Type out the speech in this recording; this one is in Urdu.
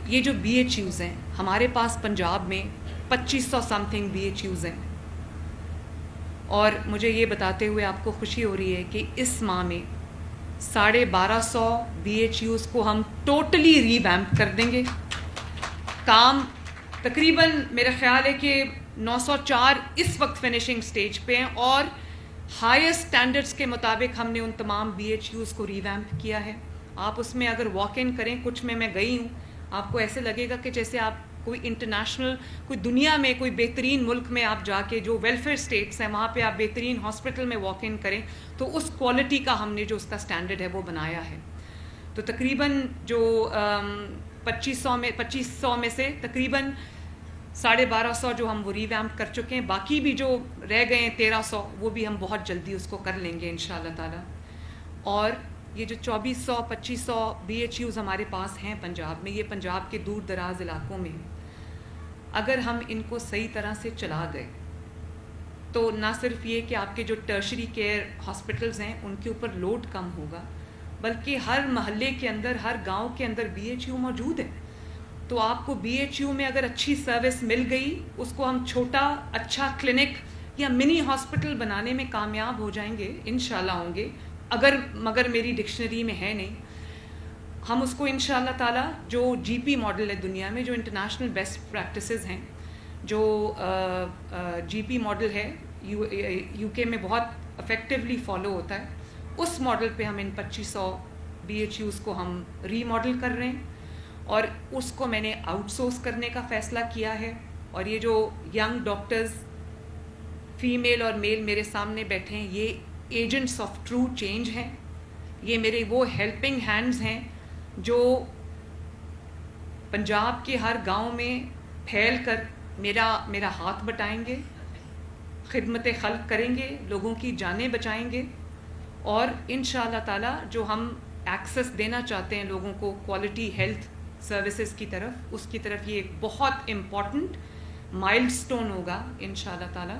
یہ جو بی ایچ یوز ہیں ہمارے پاس پنجاب میں 2500 something B H Us ہیں، اور مجھے یہ بتاتے ہوئے آپ کو خوشی ہو رہی ہے کہ اس ماہ میں 1250 بی ایچ یوز کو ہم ٹوٹلی ری ویمپ کر دیں گے. کام تقریباً میرا خیال ہے کہ 904 اس وقت فنیشنگ سٹیج پہ ہیں، اور ہائیسٹ سٹینڈرڈز کے مطابق ہم نے ان تمام بی ایچ یوز کو ری ویمپ کیا ہے. آپ اس میں اگر واک ان کریں، کچھ میں گئی ہوں، آپ کو ایسے لگے گا کہ جیسے آپ کوئی انٹرنیشنل، کوئی دنیا میں کوئی بہترین ملک میں آپ جا کے جو ویلفیئر اسٹیٹس ہیں وہاں پہ آپ بہترین ہاسپٹل میں واک ان کریں تو اس کوالٹی کا ہم نے جو اس کا سٹینڈرڈ ہے وہ بنایا ہے. تو تقریباً جو 2500 میں سے تقریباً 1250 جو ہم وہ ری ویمپ کر چکے ہیں، باقی بھی جو رہ گئے ہیں 1300 وہ بھی ہم بہت جلدی اس کو کر لیں گے انشاءاللہ تعالی. اور یہ جو 2400-2500 بی ایچ یوز ہمارے پاس ہیں پنجاب میں، یہ پنجاب کے دور دراز علاقوں میں، اگر ہم ان کو صحیح طرح سے چلا گئے تو نہ صرف یہ کہ آپ کے جو ٹرشری کیئر ہاسپٹلز ہیں ان کے اوپر لوڈ کم ہوگا، بلکہ ہر محلے کے اندر، ہر گاؤں کے اندر بی ایچ یو موجود ہے. تو آپ کو بی ایچ یو میں اگر اچھی سروس مل گئی، اس کو ہم چھوٹا اچھا کلینک یا منی ہاسپٹل بنانے میں کامیاب ہو جائیں گے، انشاءاللہ ہوں گے، مگر میری ڈکشنری میں ہے نہیں. ہم اس کو انشاءاللہ تعالی جو جی پی ماڈل ہے دنیا میں، جو انٹرنیشنل بیسٹ پریکٹسز ہیں، جو جی پی ماڈل ہے یو کے میں بہت افیکٹولی فالو ہوتا ہے، اس ماڈل پہ ہم ان 2500 بی ایچ یوز کو ہم ری ماڈل کر رہے ہیں، اور اس کو میں نے آؤٹ سورس کرنے کا فیصلہ کیا ہے. اور یہ جو ینگ ڈاکٹرز فیمیل اور میل میرے سامنے بیٹھے ہیں، یہ ایجنٹس آف ٹرو چینج ہیں. یہ میرے وہ ہیلپنگ ہینڈز ہیں جو پنجاب کے ہر گاؤں میں پھیل کر میرا ہاتھ بٹائیں گے، خدمت خلق کریں گے، لوگوں کی جانیں بچائیں گے، اور انشاءاللہ تعالی جو ہم ایکسس دینا چاہتے ہیں لوگوں کو کوالٹی ہیلتھ سروسز کی طرف، اس کی طرف یہ ایک بہت امپورٹنٹ مائل سٹون ہوگا انشاءاللہ تعالی.